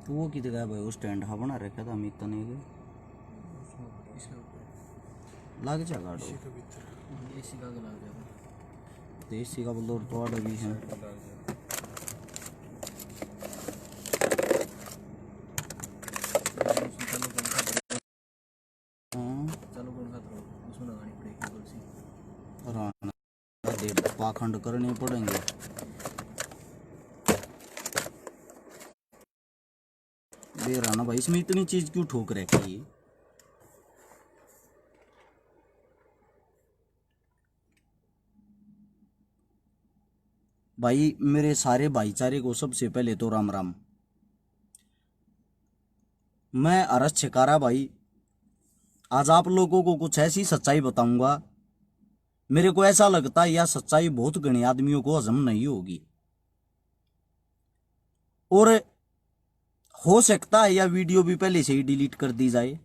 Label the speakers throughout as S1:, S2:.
S1: तो वो किधर गया भाई? वो स्टैंड हा बना रखा था अमित ने के लाग जा गाड़ो
S2: एसी का लग गया
S1: देसी का बोल तो आड़ भी है।
S2: चलो कौन सा थ्रो उसमें लगानी पड़ेगी तुलसी
S1: राणा दे पाखंड करने पड़ेंगे। दे राणा भाई इसमें इतनी चीज क्यों ठोक रखी है? भाई मेरे सारे भाईचारे को सबसे पहले तो राम राम। मैं अरस छिकारा भाई आज आप लोगों को कुछ ऐसी सच्चाई बताऊंगा। मेरे को ऐसा लगता है यह सच्चाई बहुत घने आदमियों को हजम नहीं होगी और हो सकता है यह वीडियो भी पहले से ही डिलीट कर दी जाए।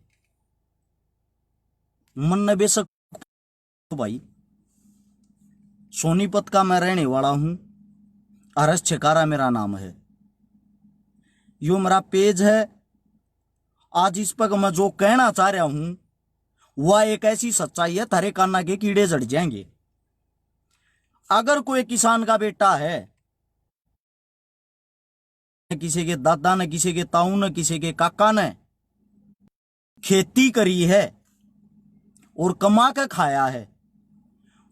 S1: मन न बेशक तो भाई सोनीपत का मैं रहने वाला हूं। अरस छिकारा मेरा नाम है। यो मेरा पेज है। आज इस पर मैं जो कहना चाह रहा हूं वह एक ऐसी सच्चाई है थारे कान्ना के कीड़े जड़ जाएंगे। अगर कोई किसान का बेटा है, किसी के दादा ने, किसी के ताऊ ने, किसी के काका ने खेती करी है और कमा के खाया है,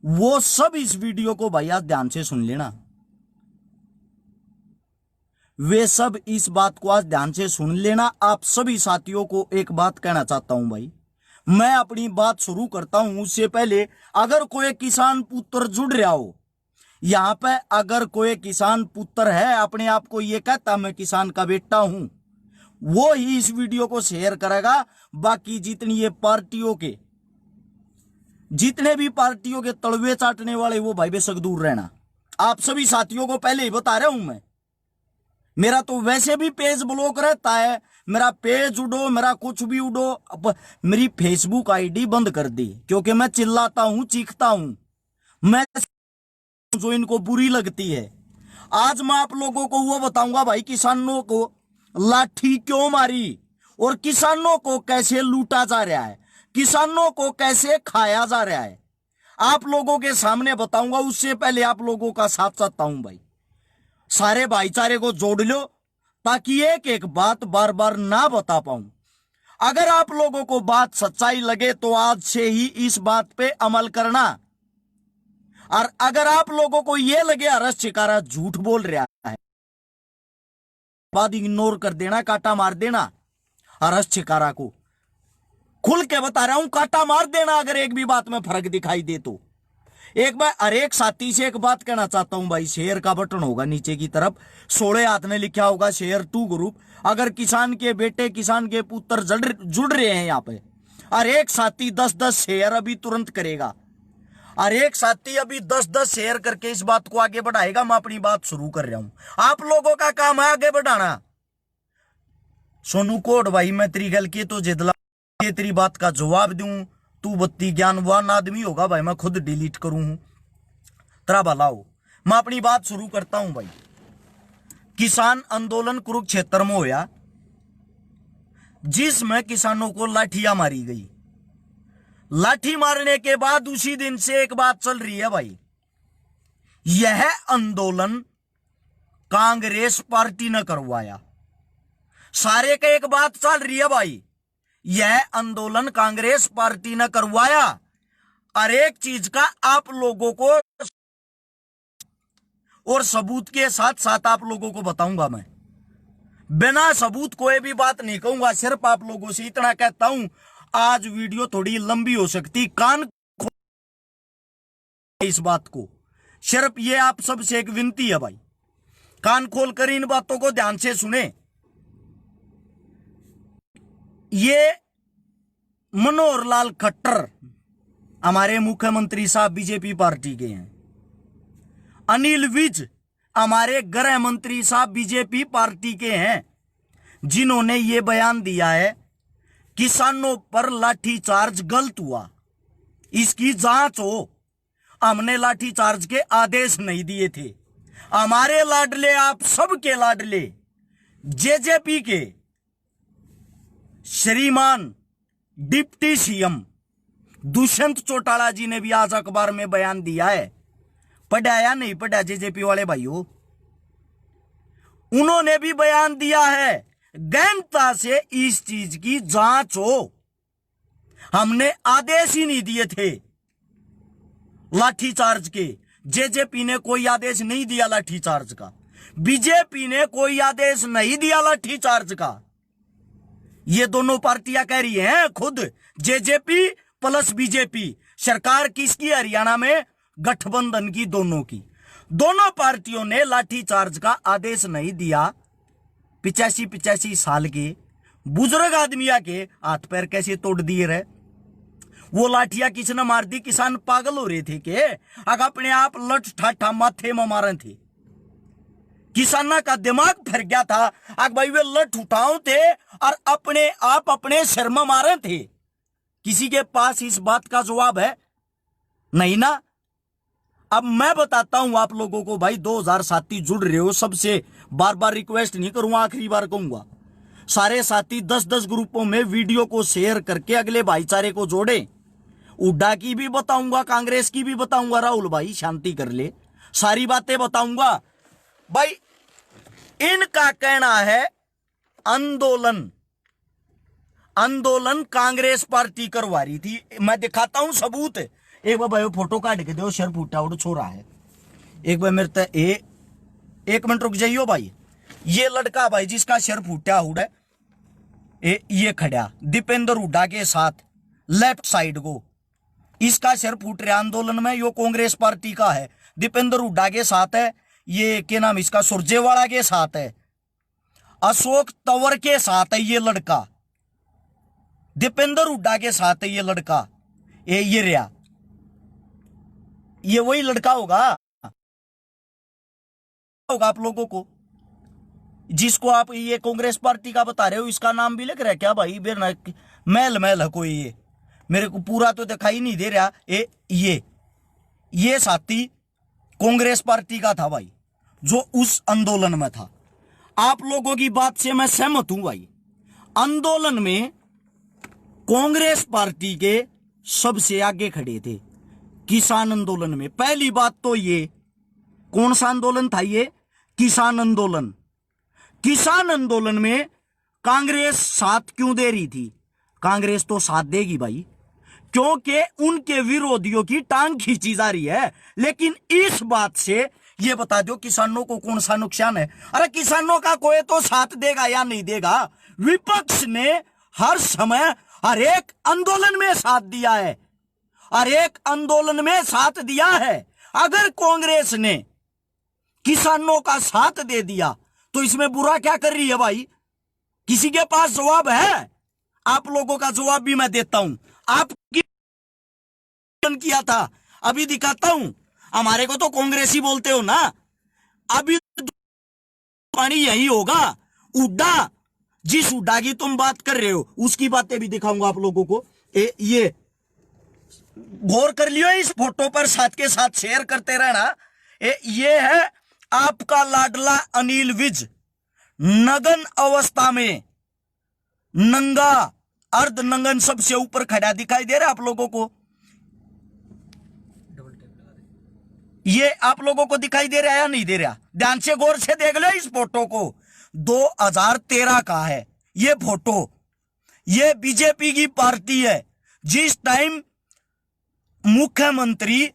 S1: वो सब इस वीडियो को भाई आज ध्यान से सुन लेना। वे सब इस बात को आज ध्यान से सुन लेना। आप सभी साथियों को एक बात कहना चाहता हूं भाई, मैं अपनी बात शुरू करता हूं उससे पहले अगर कोई किसान पुत्र जुड़ रहा हो यहां पे, अगर कोई किसान पुत्र है अपने आप को ये कहता मैं किसान का बेटा हूं, वो ही इस वीडियो को शेयर करेगा। बाकी जितनी ये पार्टियों के जितने भी पार्टियों के तलवे चाटने वाले वो भाई बेशक दूर रहना। आप सभी साथियों को पहले ही बता रहा हूं मैं। मेरा तो वैसे भी पेज ब्लॉक रहता है, मेरा पेज उड़ो, मेरा कुछ भी उड़ो। अब मेरी फेसबुक आईडी बंद कर दी क्योंकि मैं चिल्लाता हूं, चीखता हूं, मैं जो इनको बुरी लगती है। आज मैं आप लोगों को वो बताऊंगा भाई किसानों को लाठी क्यों मारी और किसानों को कैसे लूटा जा रहा है, किसानों को कैसे खाया जा रहा है, आप लोगों के सामने बताऊंगा। उससे पहले आप लोगों का साथ चाहता हूं भाई, सारे भाईचारे को जोड़ लो ताकि एक एक बात बार बार ना बता पाऊं। अगर आप लोगों को बात सच्चाई लगे तो आज से ही इस बात पे अमल करना, और अगर आप लोगों को यह लगे अरस छिकारा झूठ बोल रहा है, बात इग्नोर कर देना, काटा मार देना। अरस छिकारा को खुल के बता रहा हूं, काटा मार देना अगर एक भी बात में फर्क दिखाई दे तो। एक बार हर एक साथी से एक बात कहना चाहता हूं भाई, शेयर का बटन होगा नीचे की तरफ, 16 हाथ में लिखा होगा शेयर टू ग्रुप। अगर किसान के बेटे, किसान के पुत्र जुड़ रहे हैं यहां पे, और एक साथी 10-10 शेयर अभी तुरंत करेगा, और एक साथी अभी 10-10 शेयर करके इस बात को आगे बढ़ाएगा। मैं अपनी बात शुरू कर रहा हूं, आप लोगों का काम है आगे बढ़ाना। सोनू कोट भाई मैं तेरी गल की तो जिदला तेरी बात का जवाब दूं, तू बत्ती ज्ञानवान आदमी होगा भाई, मैं खुद डिलीट करूं तेरा भला हो। मैं अपनी बात शुरू करता हूं भाई। किसान आंदोलन कुरुक्षेत्र में होया जिसमें किसानों को लाठियां मारी गई। लाठी मारने के बाद उसी दिन से एक बात चल रही है भाई, यह आंदोलन कांग्रेस पार्टी ने करवाया। सारे का एक बात चल रही है भाई, यह आंदोलन कांग्रेस पार्टी ने करवाया। और एक चीज का आप लोगों को और सबूत के साथ साथ आप लोगों को बताऊंगा मैं, बिना सबूत कोई भी बात नहीं कहूंगा। सिर्फ आप लोगों से इतना कहता हूं, आज वीडियो थोड़ी लंबी हो सकती, कान इस बात को, सिर्फ ये आप सबसे एक विनती है भाई, कान खोलकर इन बातों को ध्यान से सुने। ये मनोहर लाल खट्टर हमारे मुख्यमंत्री साहब बीजेपी पार्टी के हैं। अनिल विज हमारे गृह मंत्री साहब बीजेपी पार्टी के हैं, जिन्होंने ये बयान दिया है किसानों पर लाठीचार्ज गलत हुआ, इसकी जांच हो। हमने लाठीचार्ज के आदेश नहीं दिए थे। हमारे लाडले, आप सबके लाडले जेजेपी के श्रीमान डिप्टी सीएम दुष्यंत चौटाला जी ने भी आज अखबार में बयान दिया है। पढ़ा या नहीं पढ़ा जेजेपी वाले भाइयों? उन्होंने भी बयान दिया है, गहनता से इस चीज की जांच हो। हमने आदेश ही नहीं दिए थे लाठीचार्ज के। जेजेपी ने कोई आदेश नहीं दिया लाठीचार्ज का, बीजेपी ने कोई आदेश नहीं दिया लाठीचार्ज का। ये दोनों पार्टियां कह रही हैं खुद, जेजेपी प्लस बीजेपी। सरकार किसकी? हरियाणा में गठबंधन की, दोनों की। दोनों पार्टियों ने लाठीचार्ज का आदेश नहीं दिया। 85 साल के बुजुर्ग आदमिया के हाथ पैर कैसे तोड़ दिए रहे? वो लाठियां किसने मार दी? किसान पागल हो रहे थे के अगर अपने आप लठ ठाठा माथे में मारे थे? किसाना का दिमाग फिर गया था। अगर भाई वे लठ उठाओ थे और अपने आप अपने सिर में मारे थे। किसी के पास इस बात का जवाब है? नहीं ना। अब मैं बताता हूं आप लोगों को भाई, 2000 साथी जुड़ रहे हो, सबसे बार बार रिक्वेस्ट नहीं करूंगा, आखिरी बार कहूंगा, सारे साथी 10-10 ग्रुपों में वीडियो को शेयर करके अगले भाईचारे को जोड़े। उड्डा की भी बताऊंगा, कांग्रेस की भी बताऊंगा, राहुल भाई शांति कर ले, सारी बातें बताऊंगा भाई। इनका कहना है आंदोलन कांग्रेस पार्टी करवा रही थी। मैं दिखाता हूं सबूत। एक बार भाई फोटो काट के दो, सर फूटा उड़ छोरा है। एक बार मेरे तक एक मिनट रुक जाइयो भाई। ये लड़का भाई जिसका सर फूटा हुआ है, ये खड़ा दीपेंद्र हुड्डा के साथ लेफ्ट साइड को, इसका सर फूट रहा आंदोलन में। यो कांग्रेस पार्टी का है, दीपेंद्र हुड्डा के साथ है। ये क्या नाम इसका, सुरजेवाला के साथ है, अशोक तंवर के साथ है ये लड़का, दीपेंद्र हुड्डा के साथ है ये लड़का। ये रहा, ये वही लड़का होगा आप लोगों को जिसको आप ये कांग्रेस पार्टी का बता रहे हो। इसका नाम भी लिख रहा है क्या भाई? मैल है कोई, ये मेरे को पूरा तो दिखाई नहीं दे रहा। ये साथी कांग्रेस पार्टी का था भाई, जो उस आंदोलन में था। आप लोगों की बात से मैं सहमत हूं भाई। आंदोलन में कांग्रेस पार्टी के सबसे आगे खड़े थे किसान आंदोलन में। पहली बात तो ये, कौन सा आंदोलन था ये? किसान आंदोलन। किसान आंदोलन में कांग्रेस साथ क्यों दे रही थी? कांग्रेस तो साथ देगी भाई, क्योंकि उनके विरोधियों की टांग खींची जा रही है। लेकिन इस बात से ये बता दो किसानों को कौन सा नुकसान है? अरे किसानों का कोई तो साथ देगा या नहीं देगा? विपक्ष ने हर समय हर एक आंदोलन में साथ दिया है, हर एक आंदोलन में साथ दिया है। अगर कांग्रेस ने किसानों का साथ दे दिया तो इसमें बुरा क्या कर रही है भाई? किसी के पास जवाब है? आप लोगों का जवाब भी मैं देता हूं। आपकी किया था, अभी दिखाता हूं। हमारे को तो कांग्रेसी बोलते हो ना, अभी पानी यही होगा। उड्डा, जिस उड्डा की तुम बात कर रहे हो उसकी बातें भी दिखाऊंगा आप लोगों को। ये गौर कर लियो, इस फोटो पर साथ के साथ शेयर करते रहना। ये है आपका लाडला अनिल विज, नग्न अवस्था में, नंगा, अर्ध नंगन, सबसे ऊपर खड़ा दिखाई दे रहा है आप लोगों को? ये आप लोगों को दिखाई दे रहा है या नहीं दे रहा? ध्यान से गौर से देख लो इस फोटो को। 2013 का है ये फोटो। ये बीजेपी की पार्टी है जिस टाइम मुख्यमंत्री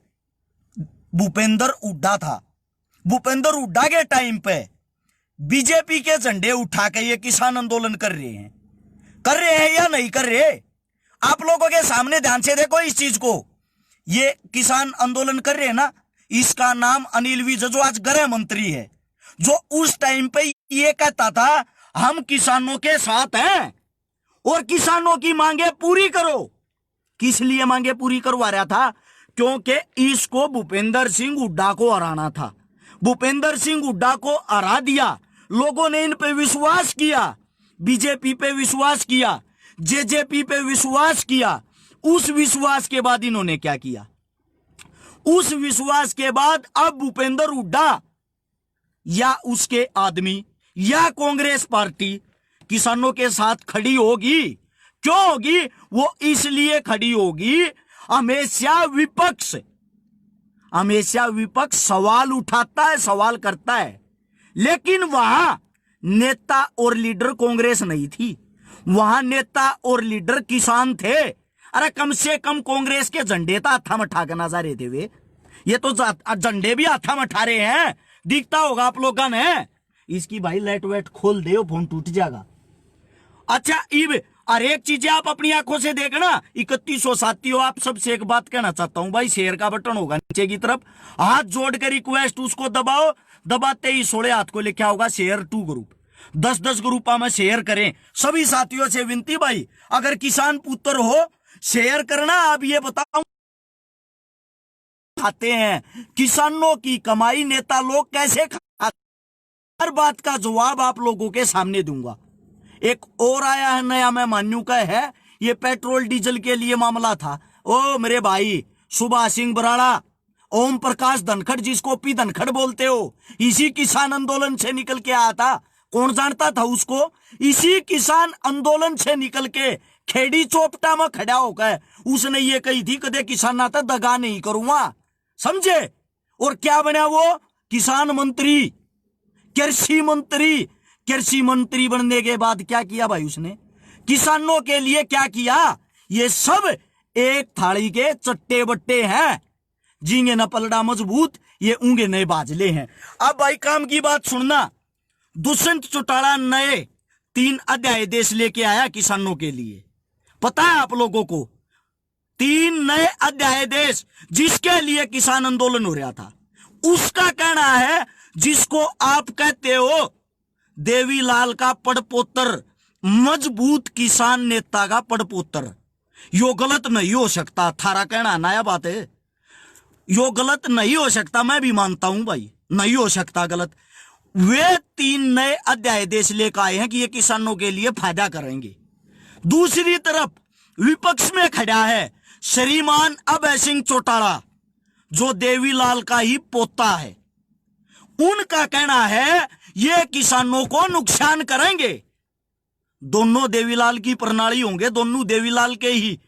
S1: भूपेंद्र हुड्डा था। भूपेंद्र हुड्डा के टाइम पे बीजेपी के झंडे उठा के ये किसान आंदोलन कर रहे हैं या नहीं कर रहे? आप लोगों के सामने ध्यान से देखो इस चीज को। ये किसान आंदोलन कर रहे हैं ना, इसका नाम अनिल विज, जो आज गृह मंत्री है, जो उस टाइम पे ये कहता था हम किसानों के साथ हैं और किसानों की मांगे पूरी करो। किस लिए मांगे पूरी करवा रहा था? क्योंकि इसको भूपेंद्र सिंह हुड्डा को हराना था। भूपेंद्र सिंह हुड्डा को हरा दिया, लोगों ने इन पे विश्वास किया, बीजेपी पे विश्वास किया, जेजेपी पे विश्वास किया। उस विश्वास के बाद इन्होंने क्या किया? उस विश्वास के बाद अब भूपेंद्र हुड्डा या उसके आदमी या कांग्रेस पार्टी किसानों के साथ खड़ी होगी? क्यों होगी? वो इसलिए खड़ी होगी, हमेशा विपक्ष सवाल उठाता है, सवाल करता है, लेकिन वहां नेता और लीडर कांग्रेस नहीं थी, वहां नेता और लीडर किसान थे। अरे कम से कम कांग्रेस के झंडे तो हाथा में उठा के ना जा रहे थे वे, ये तो झंडे भी हाथा में उठा रहे हैं, दिखता होगा आप लोगों ने। इसकी भाई लाइट वाइट खोल दे, फोन टूट जाएगा। अच्छा इब और एक चीज आप अपनी आंखों से देखना। 3100 साथियों, आप सबसे एक बात कहना चाहता हूं भाई, शेयर का बटन होगा नीचे की तरफ, हाथ जोड़कर रिक्वेस्ट उसको दबाओ, दबाते ही 16 हाथ को लिखा होगा शेयर टू ग्रुप। 10-10 ग्रुपा में शेयर करें। सभी साथियों से विनती भाई, अगर किसान पुत्र हो शेयर करना। आप ये बताओ खाते हैं किसानों की कमाई नेता लोग कैसे खाते? हर बात का जवाब आप लोगों के सामने दूंगा। एक और आया है नया, मैं मान्यू का है, ये पेट्रोल डीजल के लिए मामला था। ओ मेरे भाई सुभाष सिंह बराड़ा, ओम प्रकाश धनखड़, जिसको पी धनखड़ बोलते हो, इसी किसान आंदोलन से निकल के आया था। कौन जानता था उसको? इसी किसान आंदोलन से निकल के खेड़ी चौपटा में खड़ा होकर उसने ये कही थी, कदे किसान आता दगा नहीं करूंगा, समझे? और क्या बना वो? किसान मंत्री, कृषि मंत्री। कृषि मंत्री बनने के बाद क्या किया भाई उसने? किसानों के लिए क्या किया? ये सब एक थाली के चट्टे बट्टे हैं, जींगे न पलड़ा मजबूत, ये ऊंगे नए बाजले हैं। अब भाई काम की बात सुनना। दुष्यंत चौटाला नए 3 अध्याय देश लेके आया किसानों के लिए। पता है आप लोगों को? 3 नए अध्याय देश, जिसके लिए किसान आंदोलन हो रहा था। उसका कहना है, जिसको आप कहते हो देवीलाल का पड़पोतर, मजबूत किसान नेता का पड़पोतर, यो गलत नहीं हो सकता। थारा कहना नया बात है, यो गलत नहीं हो सकता। मैं भी मानता हूं भाई, नहीं हो सकता गलत। वे 3 नए अध्याय देश लेकर आए हैं कि ये किसानों के लिए फायदा करेंगे। दूसरी तरफ विपक्ष में खड़ा है श्रीमान अभय सिंह चौटाला, जो देवीलाल का ही पोता है। उनका कहना है ये किसानों को नुकसान करेंगे। दोनों देवीलाल की प्रणाली होंगे, दोनों देवीलाल के ही,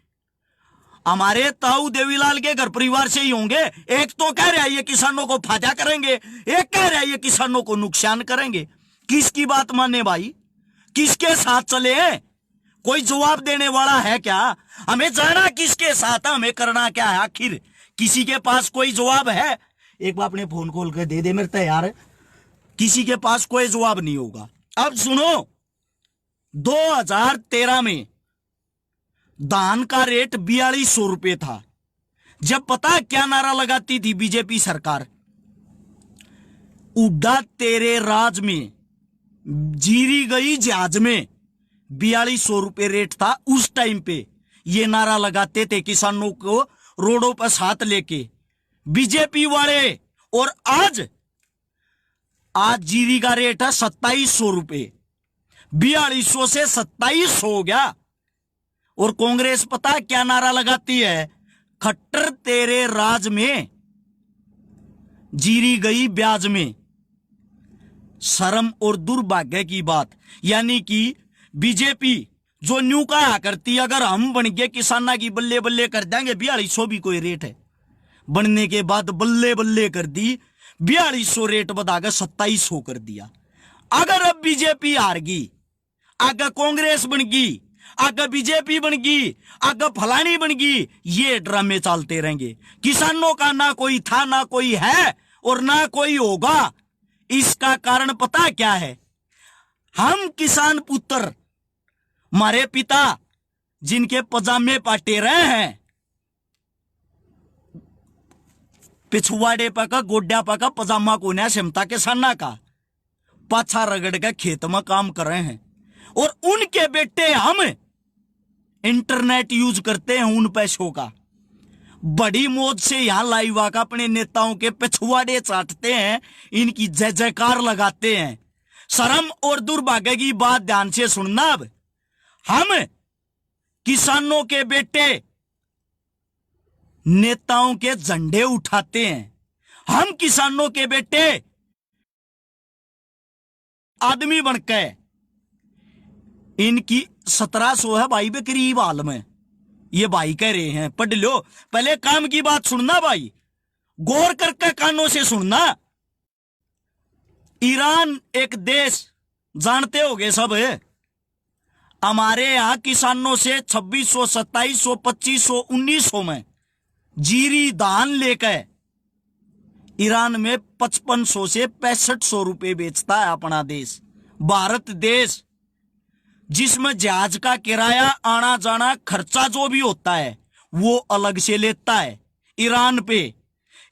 S1: हमारे ताऊ देवीलाल के घर परिवार से ही होंगे। एक तो कह रहा है ये किसानों को फायदा करेंगे, एक कह रहा है ये किसानों को नुकसान करेंगे। किसकी बात माने भाई? किसके साथ चले? कोई जवाब देने वाला है क्या? हमें जाना किसके साथ है, हमें करना क्या है आखिर? किसी के पास कोई जवाब है? एक बार अपने फोन खोल के दे दे मेरे तैयार, किसी के पास कोई जवाब नहीं होगा। अब सुनो, 2013 में धान का रेट 4200 रुपये था। जब पता क्या नारा लगाती थी बीजेपी सरकार? उड़ा तेरे राज में, जीरी गई जहाज में। 4200 रुपये रेट था उस टाइम पे। ये नारा लगाते थे किसानों को रोडों पर साथ लेके बीजेपी वाले। और आज जीरी का रेट है 2700 रुपये। 4200 से 2700 हो गया। और कांग्रेस पता है क्या नारा लगाती है? खट्टर तेरे राज में, जीरी गई ब्याज में। शर्म और दुर्भाग्य की बात। यानी कि बीजेपी जो न्यू कहा करती, अगर हम बन गए किसाना की बल्ले बल्ले कर देंगे, 4200 भी कोई रेट है, बनने के बाद बल्ले बल्ले कर दी, 4200 रेट बढ़ाकर 2700 कर दिया। अगर अब बीजेपी हार गई, आगे कांग्रेस बन गई, आगे बीजेपी बन गई, आगे फलानी बन गई, ये ड्रामे चलते रहेंगे। किसानों का ना कोई था, ना कोई है और ना कोई होगा। इसका कारण पता क्या है? हम किसान पुत्र, हमारे पिता जिनके पजामे पाटे रहे हैं, पिछवाड़े पका गोड्या पका पजामा कोन्या क्षमता के सन्ना का पाछा रगड़ के खेत में काम कर रहे हैं। और उनके बेटे हम इंटरनेट यूज करते हैं उन पैसों का, बड़ी मौज से यहां लाइव आकर अपने नेताओं के पिछवाड़े चाटते हैं, इनकी जय जयकार लगाते हैं। शर्म और दुर्भाग्य की बात ध्यान से सुनना। अब हम किसानों के बेटे नेताओं के झंडे उठाते हैं, हम किसानों के बेटे आदमी बनके इनकी 1700 है भाई, बे करीब हाल में ये भाई कह रहे हैं। पढ़ लो, पहले काम की बात सुनना भाई, गौर करके कानों से सुनना। ईरान एक देश जानते होगे सब, हमारे यहां किसानों से 2600, 2700, 2500, 1900 में जीरी धान लेकर ईरान में 5500 से 6500 रुपए बेचता है अपना देश, भारत देश, जिसमें जहाज का किराया, आना जाना खर्चा जो भी होता है वो अलग से लेता है ईरान पे।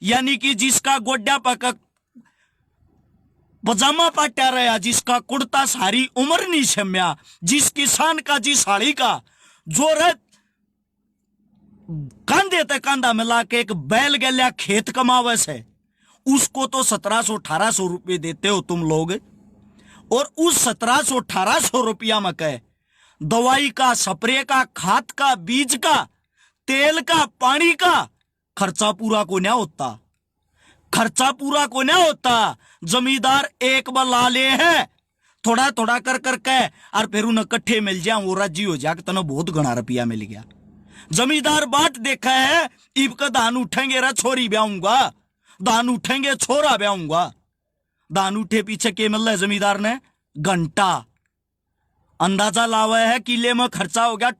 S1: यानी कि जिसका गोड्या पका पजामा पाट्या रहा, जिसका कुर्ता सारी उम्र नहीं शम्या, जिस किसान का, जिस हाड़ी का जो रत कांधे तक कांधा मिला के एक बैल गल्या खेत कमावे से, उसको तो 1700, 1800 रुपये देते हो तुम लोग। और उस 1700, 1800 रुपया में कह दवाई का, स्प्रे का, खाद का, बीज का, तेल का, पानी का खर्चा पूरा को नहीं होता, खर्चा पूरा को नहीं होता। जमींदार एक बार ला ले है थोड़ा थोड़ा कर करके, और फिर उन्हें कट्ठे मिल जाए, वो राजी हो जाए, तना बहुत घना रुपया मिल गया। जमींदार बाट देखा है, ईब का धान उठेंगे रा छोरी ब्याऊंगा, धान उठेंगे छोरा ब्याऊंगा। धान उठे पीछे के मिल रहा है जमींदार ने घंटा, अंदाजा लावा है किले में खर्चा हो गया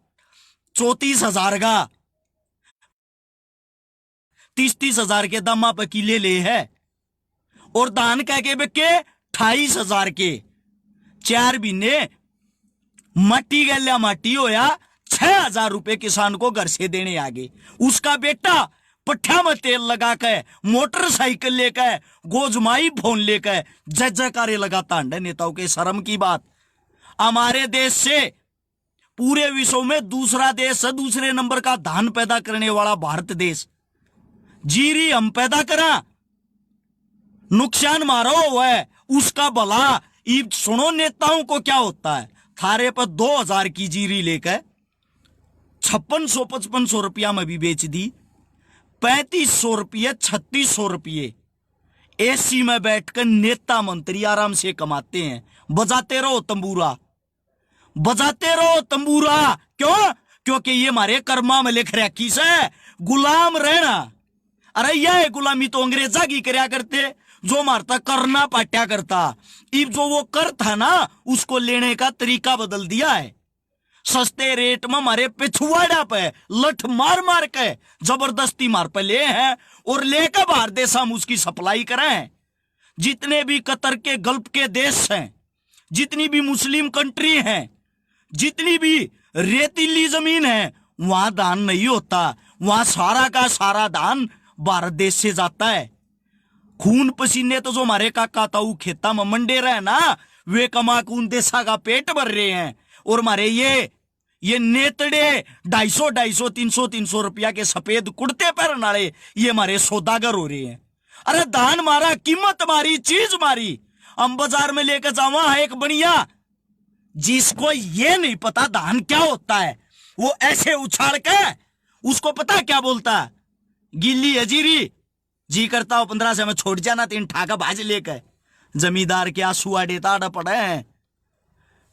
S1: 34,000 का, 30,000 के दामा पे किले ले है। और दान कह के बिके 28,000 के, 4 महीने माटी गल्या माटी होया, 6,000 रुपए किसान को घर से देने आगे। उसका बेटा पट्ठा में तेल लगा के, मोटरसाइकिल लेकर, गोजमाई फोन लेकर जय जयकारे लगाता है नेताओं के। शर्म की बात, हमारे देश से पूरे विश्व में दूसरा देश है, दूसरे नंबर का धान पैदा करने वाला भारत देश। जीरी हम पैदा करा, नुकसान मारो हुआ है उसका भला। ईब सुनो नेताओं को क्या होता है, थारे पर 2000 की जीरी लेकर 5600, 5500 रुपया में भी बेच दी, 3500 रुपये, 3600 रुपये एसी में बैठकर नेता मंत्री आराम से कमाते हैं। बजाते रहो तंबूरा, बजाते रहो तंबूरा। क्यों? क्योंकि ये हमारे कर्मा में लिख रखी से गुलाम रहना। अरे यह गुलामी तो अंग्रेजा की करया करते, जो मारता करना पाट्या करता। इब जो वो कर था ना, उसको लेने का तरीका बदल दिया है। सस्ते रेट में हमारे पिछुआड़ा पे लठ मार मार के जबरदस्ती मार पे ले हैं, और लेकर बाहर देश हम उसकी सप्लाई करें। जितने भी कतर के गल्फ के देश हैं, जितनी भी मुस्लिम कंट्री हैं, जितनी भी रेतीली जमीन है, वहां दान नहीं होता। वहां सारा का सारा दान भारत देश से जाता है। खून पसीने तो जो हमारे काका ताऊ खेता में मंडे रहे ना, वे कमा कून देशा का पेट भर रहे हैं। और हमारे ये नेतड़े 250, 300 रुपया के सफेद कुर्ते पहनने वाले ये हमारे सौदागर हो रहे हैं। अरे दान मारा, कीमत मारी, चीज मारी। हम बाजार में लेकर जावा एक बढ़िया, जिसको ये नहीं पता दान क्या होता है, वो ऐसे उछाल के उसको पता क्या बोलता है, गिल्ली हजीरी जी करता हो 15 से मैं छोड़ जाना, 3 ठाका भाज लेकर। जमींदार के आंसू देता पड़े हैं,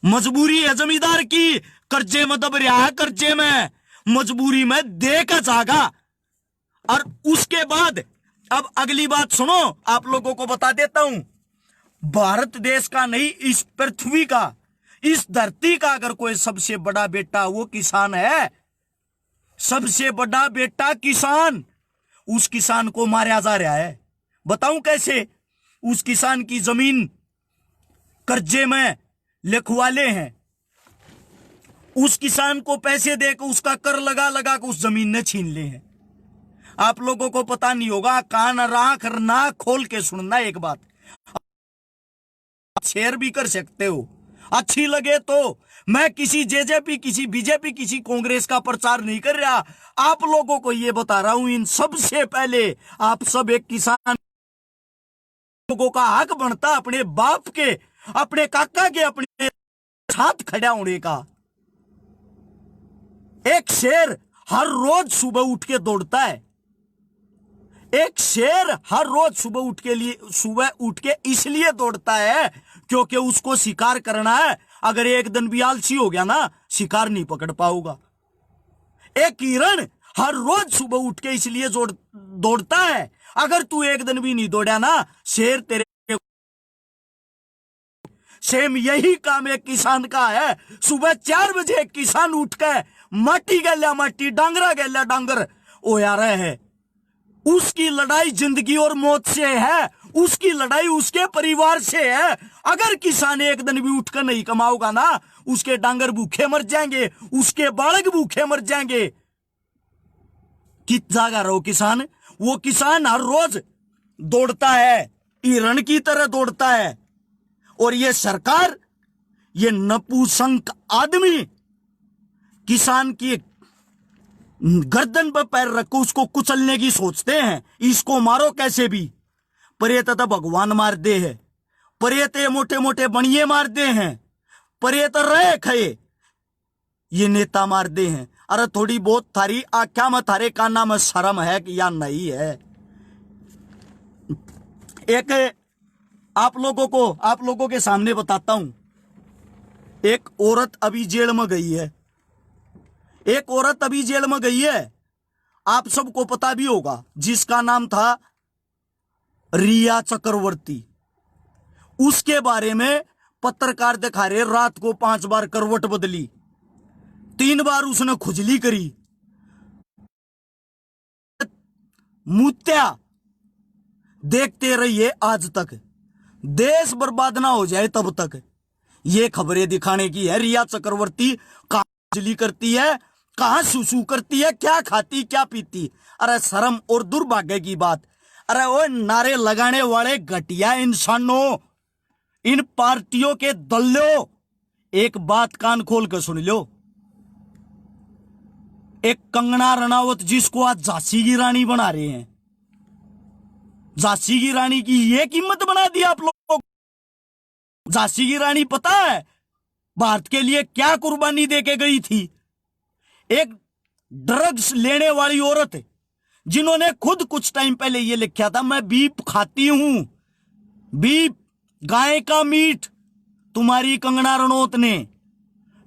S1: मजबूरी है जमींदार की, कर्जे में दब रहा है, कर्जे में, मजबूरी में दे का जागा। और उसके बाद अब अगली बात सुनो, आप लोगों को बता देता हूं, भारत देश का नहीं, इस पृथ्वी का, इस धरती का अगर कोई सबसे बड़ा बेटा वो किसान है, सबसे बड़ा बेटा किसान। उस किसान को मारा जा रहा है। बताऊं कैसे? उस किसान की जमीन कर्जे में लिखवाले हैं, उस किसान को पैसे देकर उसका कर लगा लगा कर उस जमीन ने छीन ले हैं। आप लोगों को पता नहीं होगा, कान आंख नाक खोल के सुनना एक बात, शेयर भी कर सकते हो, अच्छी लगे तो। मैं किसी जेजेपी, किसी बीजेपी, किसी कांग्रेस का प्रचार नहीं कर रहा, आप लोगों को ये बता रहा हूं। इन सबसे पहले आप सब एक किसान लोगों का हक बनता अपने बाप के, अपने काका के, अपने साथ खड़ा होने का। एक शेर हर रोज सुबह उठ के दौड़ता है, एक शेर हर रोज सुबह उठ के इसलिए दौड़ता है क्योंकि उसको शिकार करना है। अगर एक दिन भी आलसी हो गया ना, शिकार नहीं पकड़ पाऊंगा। एक हिरण हर रोज सुबह उठ के इसलिए दौड़ता है, अगर तू एक दिन भी नहीं दौड़ा ना, शेर तेरे। सेम यही काम एक किसान का है। सुबह 4 बजे एक किसान उठ के माटी गैल्या माटी, डांगरा गैल्या डांगर ओ यार है। उसकी लड़ाई जिंदगी और मौत से है, उसकी लड़ाई उसके परिवार से है। अगर किसान एक दिन भी उठकर नहीं कमाऊगा ना, उसके डांगर भूखे मर जाएंगे, उसके बालक भूखे मर जाएंगे। कित जागा रहो किसान? वो किसान हर रोज दौड़ता है, हिरण की तरह दौड़ता है। और ये सरकार, ये नपुंसक आदमी किसान की गर्दन पर पैर रखो उसको कुचलने की सोचते हैं, इसको मारो कैसे भी। पर ये तो भगवान मार दे है, पर ये तो मोटे मोटे बनिए मार दे हैं, पर ये तो रहे खये ये नेता मार दे हैं। अरे थोड़ी बहुत थारी आख्या में थारे काना में शर्म है कि या नहीं है? एक आप लोगों के सामने बताता हूं। एक औरत अभी जेल में गई है, एक औरत अभी जेल में गई है, आप सबको पता भी होगा, जिसका नाम था रिया चक्रवर्ती। उसके बारे में पत्रकार दिखा रहे, रात को 5 बार करवट बदली, 3 बार उसने खुजली करी, मुत्या। देखते रहिए आज तक, देश बर्बाद ना हो जाए तब तक ये खबरें दिखाने की है। रिया चक्रवर्ती कहां खुजली करती है, कहां सुसु करती है, क्या खाती क्या पीती। अरे शर्म और दुर्भाग्य की बात। अरे वो नारे लगाने वाले घटिया इंसानों, इन पार्टियों के दल्लो, एक बात कान खोल कर सुन लो। एक कंगना रनावत, जिसको आज झांसी की रानी बना रहे हैं, झांसी की रानी की ये कीमत बना दी आप लोगों को। झांसी की रानी पता है भारत के लिए क्या कुर्बानी देके गई थी? एक ड्रग्स लेने वाली औरत, जिन्होंने खुद कुछ टाइम पहले ये लिखा था, मैं बीफ खाती हूं, बीफ गाय का मीट। तुम्हारी कंगना रनौत ने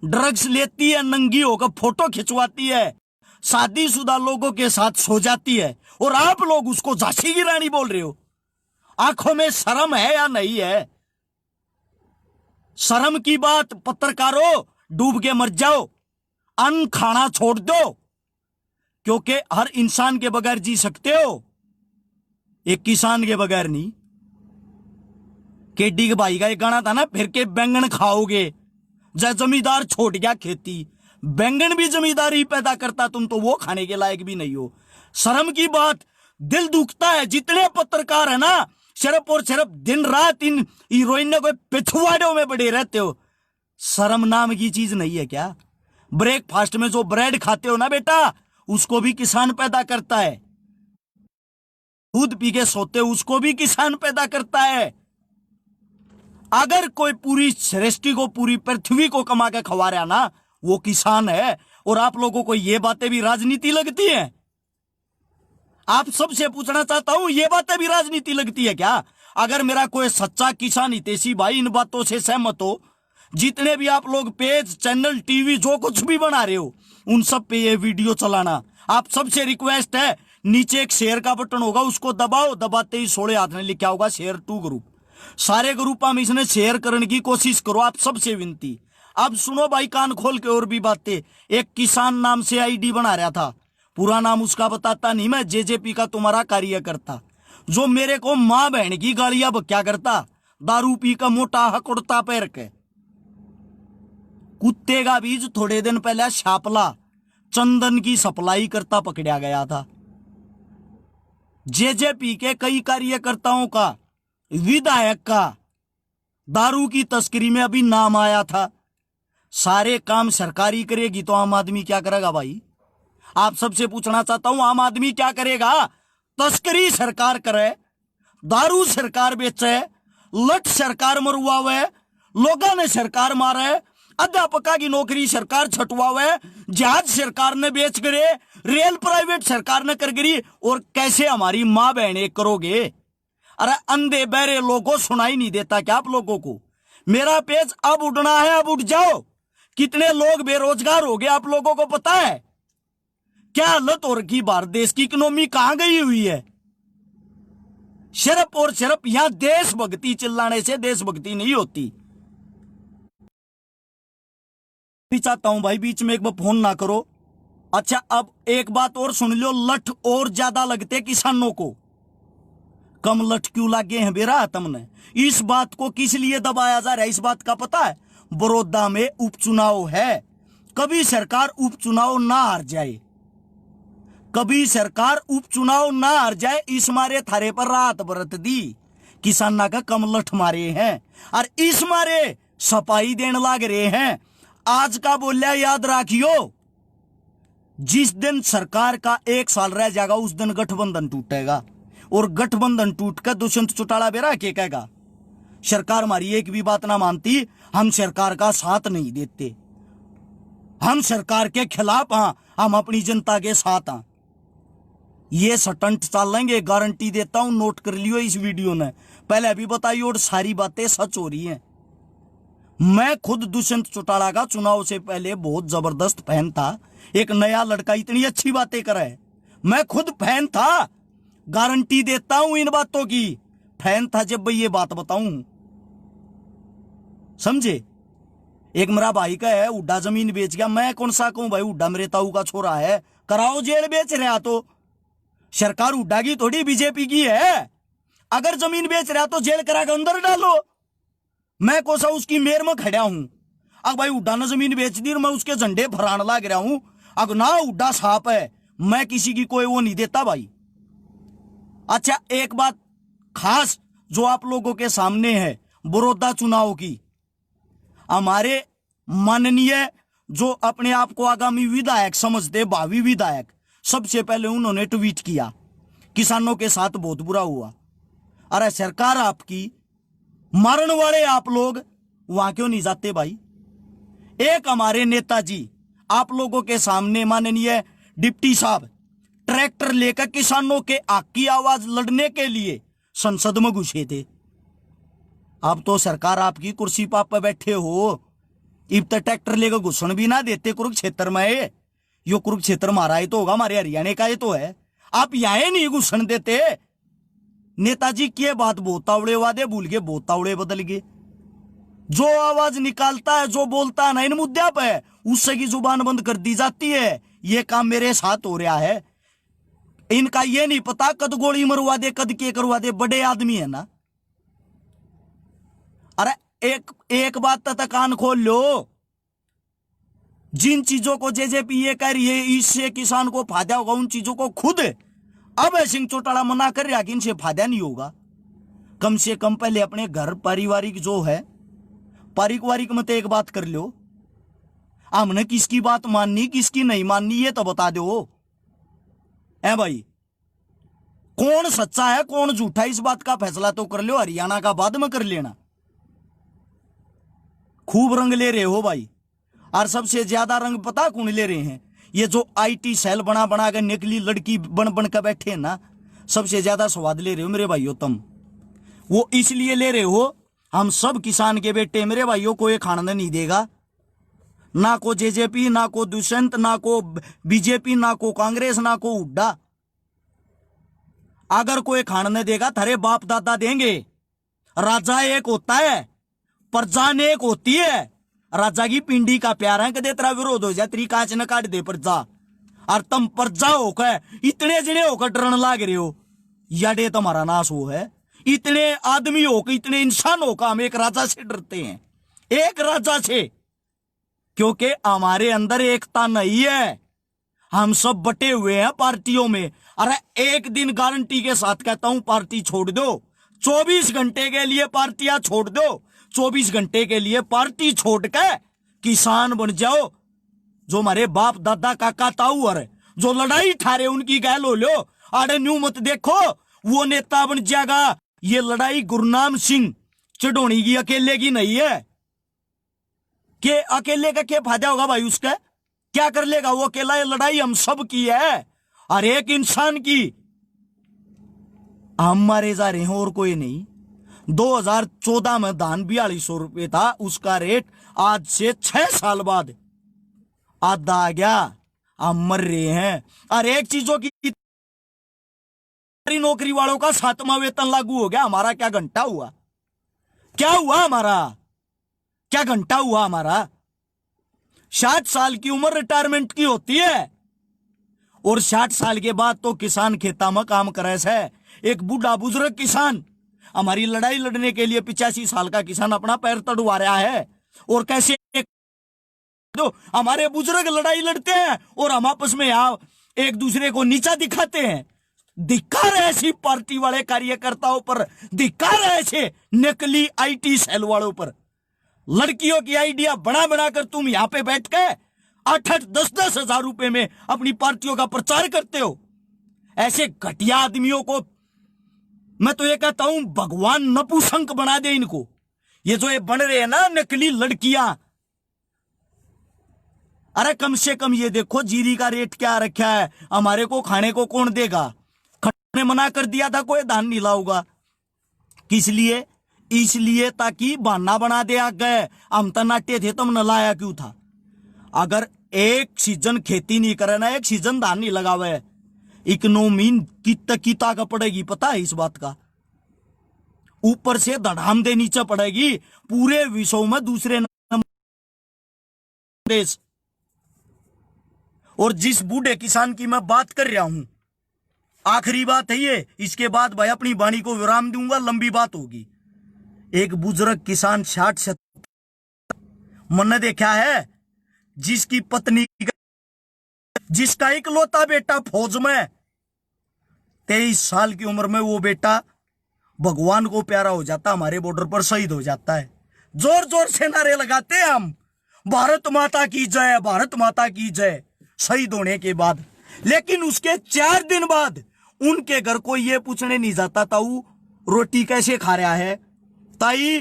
S1: ड्रग्स लेती है, नंगी होकर फोटो खिंचवाती है, शादीशुदा लोगों के साथ सो जाती है, और आप लोग उसको झांसी की रानी बोल रहे हो। आंखों में शर्म है या नहीं है? शर्म की बात। पत्रकारों, डूब के मर जाओ, अन्न खाना छोड़ दो, क्योंकि हर इंसान के बगैर जी सकते हो, एक किसान के बगैर नहीं। केडी के भाई का एक गाना था ना, फिर के बैंगन खाओगे, जय जमींदार छोड़ गया खेती। बैंगन भी जमींदारी पैदा करता, तुम तो वो खाने के लायक भी नहीं हो। शर्म की बात। दिल दुखता है, जितने पत्रकार है ना, सिर्फ और सिर्फ दिन रात इन हीरोइन को पिछवाड़ों में बड़े रहते हो। शर्म नाम की चीज नहीं है क्या? ब्रेकफास्ट में जो ब्रेड खाते हो ना बेटा, उसको भी किसान पैदा करता है। दूध पी के सोते हो, उसको भी किसान पैदा करता है। अगर कोई पूरी सृष्टि को, पूरी पृथ्वी को कमा के खवा रहा ना, वो किसान है। और आप लोगों को ये बातें भी राजनीति लगती है? आप सबसे पूछना चाहता हूं, ये बातें भी राजनीति लगती है क्या? अगर मेरा कोई सच्चा किसान हितैषी भाई इन बातों से सहमत हो, जितने भी आप लोग पेज, चैनल, टीवी जो कुछ भी बना रहे हो, उन सब पे ये वीडियो चलाना। आप सबसे रिक्वेस्ट है, नीचे एक शेयर का बटन होगा, उसको दबाओ। दबाते ही 16 हाथ में लिखा होगा शेयर टू ग्रुप। सारे ग्रुपों में इसने शेयर करने की कोशिश करो, आप सबसे विनती। अब सुनो भाई कान खोल के और भी बातें। एक किसान नाम से आईडी बना रहा था, पूरा नाम उसका बताता नहीं मैं, जेजेपी का तुम्हारा कार्यकर्ता, जो मेरे को मां बहन की गालियां बक्या करता, दारू पी का मोटा हकुड़ता पैर के। कुत्ते का बीज थोड़े दिन पहले शापला चंदन की सप्लाई करता पकड़ा गया था। जेजेपी के कई कार्यकर्ताओं का, विधायक का दारू की तस्करी में अभी नाम आया था। सारे काम सरकारी करेगी तो आम आदमी क्या करेगा भाई? आप सबसे पूछना चाहता हूं, आम आदमी क्या करेगा? तस्करी सरकार करे, दारू सरकार बेचे, लठ सरकार मरवावे, लोगों ने सरकार मारे, अध्यापका की नौकरी सरकार छटवावे, जहाज सरकार ने बेच करे, रेल प्राइवेट सरकार ने कर गिरी, और कैसे हमारी माँ बहने करोगे? अरे अंधे बहरे लोगों सुनाई नहीं देता क्या आप लोगों को? मेरा पेज अब उड़ना है, अब उठ जाओ। कितने लोग बेरोजगार हो गए आप लोगों को पता है? क्या हालत हो रखी भारत देश की, इकोनॉमी कहां गई हुई है? सिर्फ और सिर्फ यहां देशभक्ति चिल्लाने से देशभक्ति नहीं होती। भी चाहता हूं भाई बीच में एक बार फोन ना करो। अच्छा अब एक बात और सुन लो, लठ और ज्यादा लगते किसानों को, कम लठ क्यों लागे हैं बेरा तुमने? इस बात को किस लिए दबाया जा रहा है, इस बात का पता है? बड़ौदा में उपचुनाव है, कभी सरकार उपचुनाव ना हार जाए, कभी सरकार उपचुनाव ना हार जाए, इस मारे थारे पर रात बरत दी, किसाना का कम लठ मारे हैं और इस मारे सफाई देने लाग रहे हैं। आज का बोलिया याद रखियो, जिस दिन सरकार का 1 साल रह जाएगा उस दिन गठबंधन टूटेगा, और गठबंधन टूटकर दुष्यंत चौटाला बेरा के कहेगा सरकार हमारी एक भी बात ना मानती, हम सरकार का साथ नहीं देते, हम सरकार के खिलाफ, हाँ हम अपनी जनता के साथ हैं। ये स्टंट चलेंगे, गारंटी देता हूं, नोट कर लियो इस वीडियो ने, पहले अभी बताइए, और सारी बातें सच हो रही हैं। मैं खुद दुष्यंत चौटाला का चुनाव से पहले बहुत जबरदस्त फैन था। एक नया लड़का इतनी अच्छी बातें करे, मैं खुद फैन था, गारंटी देता हूं इन बातों की, फैन था जब भाई ये बात बताऊं, समझे? एक मेरा भाई का है उड्डा जमीन बेच गया, मैं कौन सा कहूं भाई, उड्डा मेरे ताऊ का छोरा है, कराओ जेल, बेच रहा तो सरकार उड्डा की थोड़ी बीजेपी की है, अगर जमीन बेच रहा तो जेल करा के अंदर डालो, मैं कौन सा उसकी मेयर में खड़ा हूं? अब भाई उड्डा ने जमीन बेच दी और मैं उसके झंडे फहरान लग रहा हूं, अब ना उड्डा साफ है, मैं किसी की कोई वो नहीं देता भाई। अच्छा एक बात खास जो आप लोगों के सामने है, बड़ौदा चुनाव की, हमारे माननीय जो अपने आप को आगामी विधायक समझते, भावी विधायक, सबसे पहले उन्होंने ट्वीट किया किसानों के साथ बहुत बुरा हुआ, अरे सरकार आपकी, मारन वाले आप लोग वहां क्यों नहीं जाते भाई? एक हमारे नेताजी आप लोगों के सामने माननीय डिप्टी साहब ट्रैक्टर लेकर किसानों के हक की आवाज लड़ने के लिए संसद में घुसे थे। अब तो सरकार आपकी कुर्सी पर बैठे हो, इब तक ट्रैक्टर लेकर घुसन भी ना देते कुरुक्षेत्र में, यो कुरुक्षेत्र हमारा ही तो होगा, हमारे हरियाणा का ही तो है, आप यहां नहीं घुसन देते। नेताजी की बात बोतावड़े वादे भूल के बोतावड़े बदल गए, जो आवाज निकालता है, जो बोलता है ना इन मुद्दों पे, उससे की जुबान बंद कर दी जाती है। ये काम मेरे साथ हो रहा है, इनका ये नहीं पता कद गोली मरवा दे, कद के करवा दे, बड़े आदमी है ना। अरे एक बात तक कान खोल लो, जिन चीजों को जेजेपी ये कह रही है इससे किसान को फायदा होगा, उन चीजों को खुद अब सिंह चौटाला मना कर रहा कि इनसे फायदा नहीं होगा। कम से कम पहले अपने घर पारिवारिक जो है, पारिवारिक मत एक बात कर लो, हमने किसकी बात माननी किसकी नहीं माननी ये तो बता दो है भाई। कौन सच्चा है कौन झूठा इस बात का फैसला तो कर लो, हरियाणा का बाद में कर लेना। खूब रंग ले रहे हो भाई, और सबसे ज्यादा रंग पता कौन ले रहे हैं? ये जो आईटी सेल बना बना कर निकली लड़की बन बन कर बैठे हैं ना, सबसे ज्यादा स्वाद ले रहे हो मेरे भाइयों तुम। वो इसलिए ले रहे हो, हम सब किसान के बेटे मेरे भाइयों को ये खाना नहीं देगा, ना को जेजेपी, ना को दुष्यंत, ना को बीजेपी, ना को कांग्रेस, ना को हुड्डा। अगर कोई खाने देगा थारे बाप दादा देंगे। राजा एक होता है, प्रजा एक होती है। राजा की पिंडी का प्यार है, कदे तेरा विरोध हो जाए तेरी कांच न काट दे प्रजा, और तुम प्रजा होकर इतने जने होकर डरन लाग रहे हो, याडे तुम्हारा नाश हो है। इतने आदमी होकर, इतने इंसान होकर हम एक राजा से डरते हैं, एक राजा से, क्योंकि हमारे अंदर एकता नहीं है। हम सब बटे हुए हैं पार्टियों में। अरे एक दिन गारंटी के साथ कहता हूं पार्टी छोड़ दो, 24 घंटे के लिए पार्टियां छोड़ दो, 24 घंटे के लिए पार्टी छोड़ के किसान बन जाओ। जो हमारे बाप दादा काका ताऊ और जो लड़ाई ठारे उनकी गैल हो लो। अरे न्यू मत देखो वो नेता बन जाएगा। ये लड़ाई गुरनाम सिंह चढ़ोनी की अकेले की नहीं है, कि अकेले का क्या फायदा होगा भाई उसका? क्या कर लेगा वो अकेला? ये लड़ाई हम सब की है, हर एक इंसान की। हम मारे जा रहे हैं और कोई नहीं। 2014 में धान 4200 रुपये था, उसका रेट आज से 6 साल बाद आधा आ गया। हम मर रहे हैं। हर एक चीजों की नौकरी वालों का 7वां वेतन लागू हो गया। हमारा क्या घंटा हुआ? क्या हुआ हमारा? क्या घंटा हुआ हमारा? 60 साल की उम्र रिटायरमेंट की होती है, और 60 साल के बाद तो किसान खेता में काम करे से। एक बूढ़ा बुजुर्ग किसान हमारी लड़ाई लड़ने के लिए 85 साल का किसान अपना पैर तड़वा रहा है। और कैसे जो हमारे बुजुर्ग लड़ाई लड़ते हैं और हम आपस में यहाँ एक दूसरे को नीचा दिखाते हैं। धिक्कार है ऐसी पार्टी वाले कार्यकर्ताओं पर, धिक्कार है ऐसे नकली आईटी सेल वालों पर। लड़कियों की आइडिया बना बना कर तुम यहां पे बैठ के 8-8, 10-10 हजार रुपए में अपनी पार्टियों का प्रचार करते हो। ऐसे घटिया आदमियों को मैं तो ये कहता हूं भगवान नपुंसक बना दे इनको। ये जो ये बन रहे हैं ना नकली लड़कियां, अरे कम से कम ये देखो जीरी का रेट क्या रखा है। हमारे को खाने को कौन देगा? ने मना कर दिया था कोई धान नहीं लाऊगा। किस लिए? इसलिए ताकि बहाना बना दे आगे हम तो नाटे थे, तुम न लाया क्यों था? अगर एक सीजन खेती नहीं करे ना, एक सीजन धान नहीं लगावे, इकोनॉमी की ताकत पड़ेगी, पता है इस बात का? ऊपर से धड़ाम दे नीचे पड़ेगी। पूरे विश्व में दूसरे देश। और जिस बूढ़े किसान की मैं बात कर रहा हूं, आखिरी बात है ये, इसके बाद भाई अपनी वाणी को विराम दूंगा, लंबी बात होगी। एक बुजुर्ग किसान 60-70 मैंने देखा है जिसकी पत्नी, जिसका इकलौता बेटा फौज में, 23 साल की उम्र में वो बेटा भगवान को प्यारा हो जाता, हमारे बॉर्डर पर शहीद हो जाता है। जोर जोर से नारे लगाते हैं हम, भारत माता की जय, भारत माता की जय, शहीद होने के बाद। लेकिन उसके 4 दिन बाद उनके घर कोई ये पूछने नहीं जाता ताऊ रोटी कैसे खा रहा है, ताई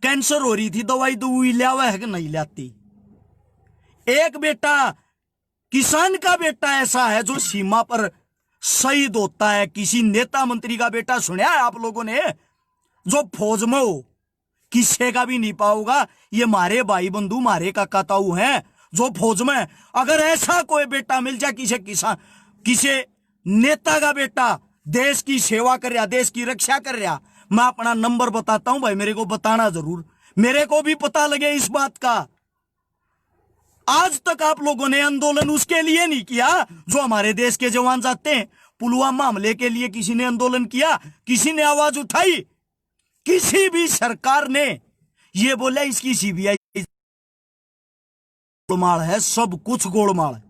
S1: कैंसर हो रही थी दवाई दवाई लिया हुआ है कि नहीं लाती। एक बेटा, किसान का बेटा ऐसा है जो सीमा पर शहीद होता है। किसी नेता मंत्री का बेटा सुना है आप लोगों ने जो फौज में हो? किसी का भी नहीं पाओगा। ये मारे भाई बंधु, मारे काका ताऊ हैं जो फौज में। अगर ऐसा कोई बेटा मिल जाए, किसी नेता का बेटा देश की सेवा कर रहा, देश की रक्षा कर रहा, मैं अपना नंबर बताता हूं भाई, मेरे को बताना जरूर, मेरे को भी पता लगे इस बात का। आज तक आप लोगों ने आंदोलन उसके लिए नहीं किया जो हमारे देश के जवान जाते हैं। पुलवामा हमले के लिए किसी ने आंदोलन किया? किसी ने आवाज उठाई? किसी भी सरकार ने ये बोला इसकी सीबीआई गोलमाल है, सब कुछ गोलमाल है।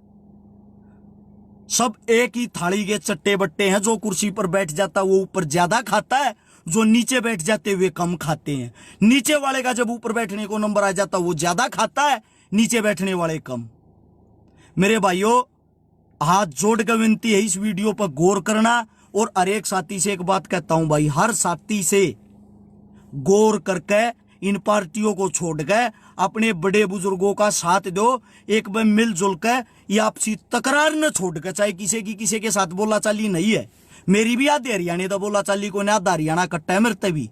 S1: सब एक ही थाली के चट्टे बट्टे हैं। जो कुर्सी पर बैठ जाता वो ऊपर ज्यादा खाता है, जो नीचे बैठ जाते वे कम खाते हैं। नीचे वाले का जब ऊपर बैठने को नंबर आ जाता वो ज्यादा खाता है, नीचे बैठने वाले कम। मेरे भाइयों, हाथ जोड़ कर विनती है इस वीडियो पर गौर करना। और हर एक साथी से एक बात कहता हूं भाई, हर साथी से गौर करके इन पार्टियों को छोड़ के अपने बड़े बुजुर्गों का साथ दो। एक बार मिलजुल के या आपसी तकरार न छोड़ के, चाहे किसी के साथ बोला चाली नहीं है। मेरी भी आधी हरियाणा तो बोला चाली को ना, आधा हरियाणा कट्टा है मेरे भी।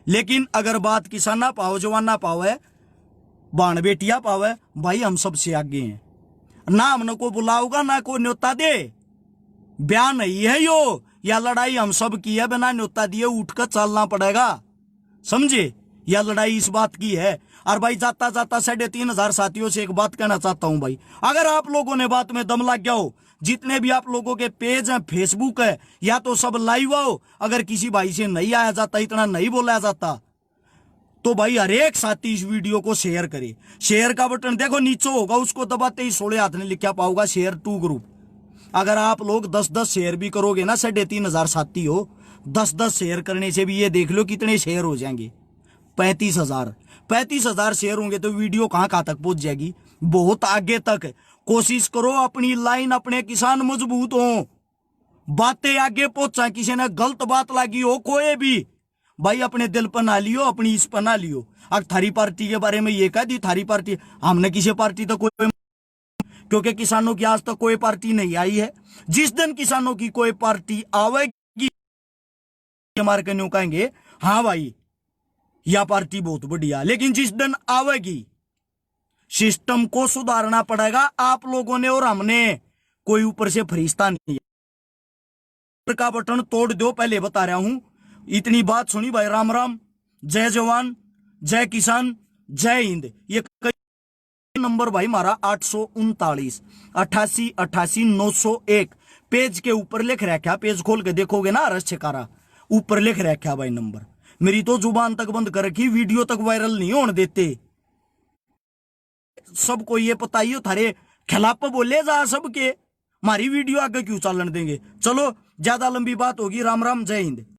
S1: लेकिन अगर बात किसान ना पाओ, जवान ना पावे, बाण बेटिया पावे, भाई हम सबसे आगे हैं। ना हमने को बुलाओगा ना को न्योता दे, ब्याह नहीं है यो, या लड़ाई हम सब की है, बिना न्योता दिए उठकर चलना पड़ेगा, समझे? या लड़ाई इस बात की है। और भाई जाता जाता 3500 साथियों से एक बात कहना चाहता हूं भाई, अगर आप लोगों ने बात में दम लग गया हो, जितने भी आप लोगों के पेज हैं, फेसबुक है, या तो सब लाइव आओ। अगर किसी भाई से नहीं आया जाता, इतना नहीं बोला जाता, तो भाई हर एक साथी इस वीडियो को शेयर करे। शेयर का बटन देखो नीचे होगा, उसको दबाते ही 16 हाथ ने लिखा पाओगा शेयर टू ग्रुप। अगर आप लोग 10-10 शेयर भी करोगे ना, 3500 साथी हो, 10-10 शेयर करने से भी ये देख लो कितने शेयर हो जाएंगे। 35,000 शेयर होंगे तो वीडियो कहां तक पहुंच जाएगी, बहुत आगे तक। कोशिश करो अपनी लाइन, अपने किसान मजबूत हो, बातें आगे पहुंचा। किसी ने गलत बात लगी हो कोई भी, भाई अपने दिल पर ना लियो, अपनी इस पर ना लियो। अब थारी पार्टी के बारे में ये कह दी, थारी पार्टी, हमने किसी पार्टी तो कोई क्योंकि किसानों की आज तक कोई पार्टी नहीं आई है। जिस दिन किसानों की कोई पार्टी आवेगी, हमारे कन्यों कहेंगे हाँ भाई यह पार्टी बहुत बढ़िया। लेकिन जिस दिन आवेगी, सिस्टम को सुधारना पड़ेगा आप लोगों ने और हमने, कोई ऊपर से फरिश्ता नहीं है। का बटन तोड़ दो, पहले बता रहा हूं। इतनी बात सुनी भाई, राम राम, जय जवान, जय किसान, जय हिंद। ये नंबर भाई हमारा 839 88 88 901 पेज के ऊपर लिख रखा, पेज खोल के देखोगे ना रस छिकारा, ऊपर लिख रखा भाई नंबर। मेरी तो जुबान तक बंद कर रखी, वीडियो तक वायरल नहीं होने देते। सबको ये पता ही हो, थारे खिलाफ बोले जा सबके, हमारी वीडियो आगे क्यों चलन देंगे। चलो ज्यादा लंबी बात होगी, राम राम, जय हिंद।